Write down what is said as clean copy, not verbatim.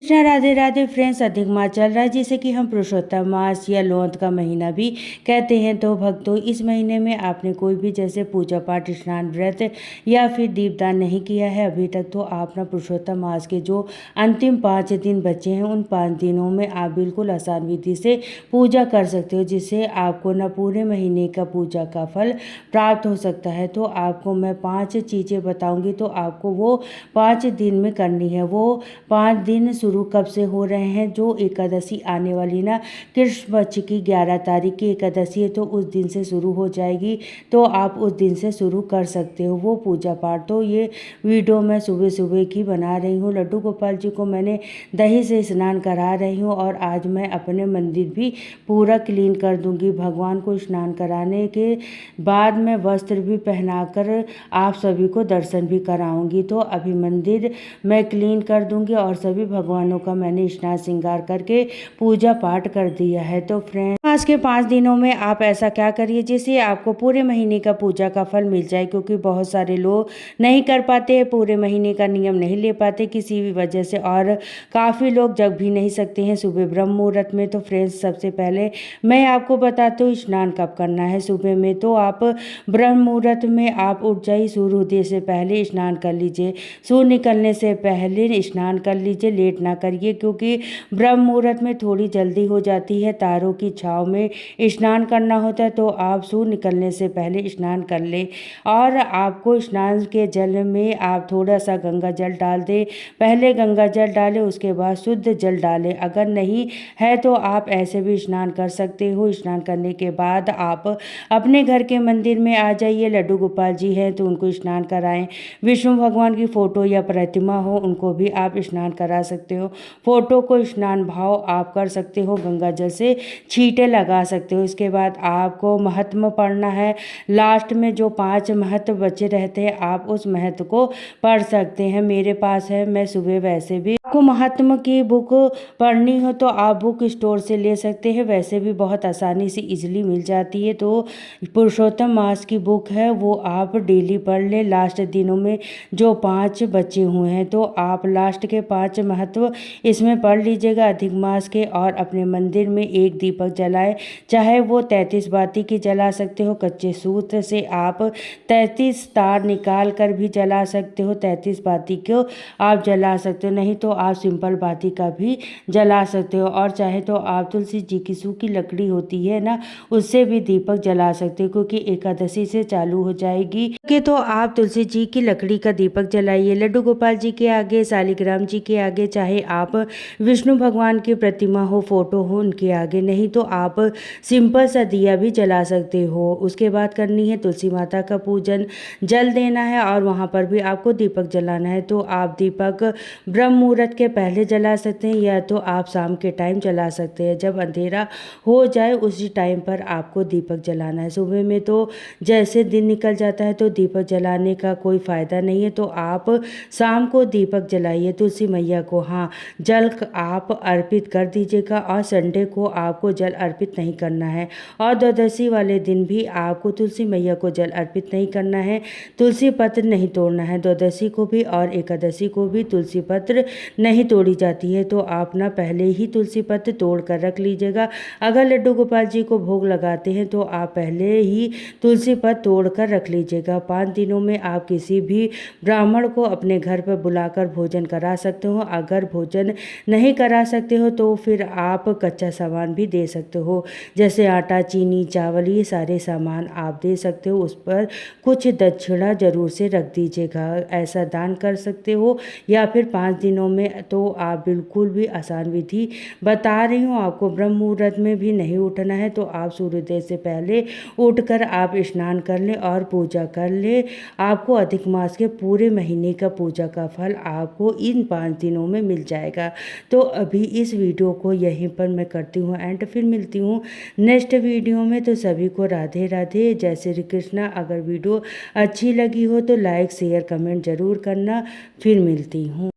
Krishna Radhe Radhe friends. अधिक मास चल रहा है जिसे कि हम पुरुषोत्तम मास या लौंत का महीना भी कहते हैं। तो भक्तों, इस महीने में आपने कोई भी जैसे पूजा पाठ, स्नान, व्रत या फिर दीपदान नहीं किया है अभी तक, तो आप ना पुरुषोत्तम मास के जो अंतिम 5 दिन बचे हैं उन 5 दिनों में आप बिल्कुल आसान विधि से पूजा कर सकते हो, जिससे आपको ना पूरे महीने का पूजा का फल प्राप्त हो सकता है। तो आपको मैं 5 चीज़ें बताऊंगी, तो आपको वो 5 दिन में करनी है। वो 5 दिन शुरू कब से हो रहे हैं? जो एकादशी आने वाली ना कृष्ण पक्ष की 11 तारीख की एकादशी है, तो उस दिन से शुरू हो जाएगी। तो आप उस दिन से शुरू कर सकते हो वो पूजा पाठ। तो ये वीडियो मैं सुबह सुबह की बना रही हूँ। लड्डू गोपाल जी को मैंने दही से स्नान करा रही हूँ और आज मैं अपने मंदिर भी पूरा क्लीन कर दूंगी। भगवान को स्नान कराने के बाद मैं वस्त्र भी पहनाकर आप सभी को दर्शन भी कराऊंगी। तो अभी मंदिर मैं क्लीन कर दूंगी और सभी भगवानों का मैंने स्नान श्रृंगार करके पूजा पाठ कर दिया है। तो फ्रेंड्स, आज के 5 दिनों में आप ऐसा क्या करिए जिससे आपको पूरे महीने का पूजा का फल मिल जाए, क्योंकि बहुत सारे लोग नहीं कर पाते हैं, पूरे महीने का नियम नहीं ले पाते किसी भी वजह से, और काफ़ी लोग जग भी नहीं सकते हैं सुबह ब्रह्म मुहूर्त में। तो फ्रेंड्स, सबसे पहले मैं आपको बताती हूँ स्नान कब करना है सुबह में। तो आप ब्रह्म मुहूर्त में आप उठ जाइए, सूर्योदय से पहले स्नान कर लीजिए। सूर्य निकलने से पहले स्नान कर लीजिए, लेट ना करिए, क्योंकि ब्रह्म मुहूर्त में थोड़ी जल्दी हो जाती है। तारों की छाँव में स्नान करना होता है, तो आप सूर्य निकलने से पहले स्नान कर लें। और आपको स्नान के जल में आप थोड़ा सा गंगा जल डाल दें। पहले गंगा जल डालें, उसके बाद शुद्ध जल डालें। अगर नहीं है तो आप ऐसे भी स्नान कर सकते हो। स्नान करने के बाद आप अपने घर के मंदिर में आ जाइए। लड्डू गोपाल जी हैं तो उनको स्नान कराएं। विष्णु भगवान की फोटो या प्रतिमा हो उनको भी आप स्नान करा सकते हो। फोटो को स्नान भाव आप कर सकते हो, गंगा जल से छींटे लगा सकते हो। इसके बाद आपको महत्व पढ़ना है। लास्ट में जो 5 महत्व बचे रहते हैं आप उस महत्व को पढ़ सकते हैं। मेरे पास है, मैं सुबह वैसे भी आपको महात्मा की बुक पढ़नी हो तो आप बुक स्टोर से ले सकते हैं, वैसे भी बहुत आसानी से इजीली मिल जाती है। तो पुरुषोत्तम मास की बुक है वो आप डेली पढ़ ले। लास्ट दिनों में जो 5 बचे हुए हैं तो आप लास्ट के 5 महत्व इसमें पढ़ लीजिएगा अधिक मास के, और अपने मंदिर में एक दीपक जलाए, चाहे वो 33 बाती की जला सकते हो। कच्चे सूत्र से आप 33 तार निकाल कर भी जला सकते हो, 33 बाती को आप जला सकते हो। नहीं तो आप सिंपल बाती का भी जला सकते हो, और चाहे तो आप तुलसी जी की सूखी लकड़ी होती है ना, उससे भी दीपक जला सकते हो, क्योंकि एकादशी से चालू हो जाएगी। कि तो आप तुलसी जी की लकड़ी का दीपक जलाइए। लड्डू गोपाल जी के आगे, शालिग्राम जी के आगे, चाहे आप विष्णु भगवान की प्रतिमा हो, फोटो हो, उनके आगे। नहीं तो आप सिंपल सा दिया भी जला सकते हो। उसके बाद करनी है तुलसी माता का पूजन, जल देना है और वहाँ पर भी आपको दीपक जलाना है। तो आप दीपक ब्रह्म मुहूर्त के पहले जला सकते हैं, या तो आप शाम के टाइम जला सकते हैं। जब अंधेरा हो जाए उसी टाइम पर आपको दीपक जलाना है। सुबह में तो जैसे दिन निकल जाता है तो दीपक जलाने का कोई फ़ायदा नहीं है, तो आप शाम को दीपक जलाइए तुलसी मैया को। हाँ, जल आप अर्पित कर दीजिएगा, और संडे को आपको जल अर्पित नहीं करना है। और द्वादशी वाले दिन भी आपको तुलसी मैया को जल अर्पित नहीं करना है, तुलसी पत्र नहीं तोड़ना है। द्वादशी को भी और एकादशी को भी तुलसी पत्र नहीं तोड़ी जाती है, तो आप ना पहले ही तुलसी पत्र तोड़ कर रख लीजिएगा। अगर लड्डू गोपाल जी को भोग लगाते हैं तो आप पहले ही तुलसी पत्र तोड़ कर रख लीजिएगा। 5 दिनों में आप किसी भी ब्राह्मण को अपने घर पर बुलाकर भोजन करा सकते हो। अगर भोजन नहीं करा सकते हो तो फिर आप कच्चा सामान भी दे सकते हो, जैसे आटा, चीनी, चावल, ये सारे सामान आप दे सकते हो। उस पर कुछ दक्षिणा जरूर से रख दीजिएगा। ऐसा दान कर सकते हो। या फिर 5 दिनों में तो आप बिल्कुल भी आसान विधि बता रही हूँ आपको। ब्रह्म मुहूर्त में भी नहीं उठना है, तो आप सूर्योदय से पहले उठकर आप स्नान कर लें और पूजा कर लें। आपको अधिक मास के पूरे महीने का पूजा का फल आपको इन 5 दिनों में मिल जाएगा। तो अभी इस वीडियो को यहीं पर मैं करती हूँ एंड, फिर मिलती हूँ नेक्स्ट वीडियो में। तो सभी को राधे राधे, जय श्री कृष्णा। अगर वीडियो अच्छी लगी हो तो लाइक, शेयर, कमेंट जरूर करना। फिर मिलती हूँ।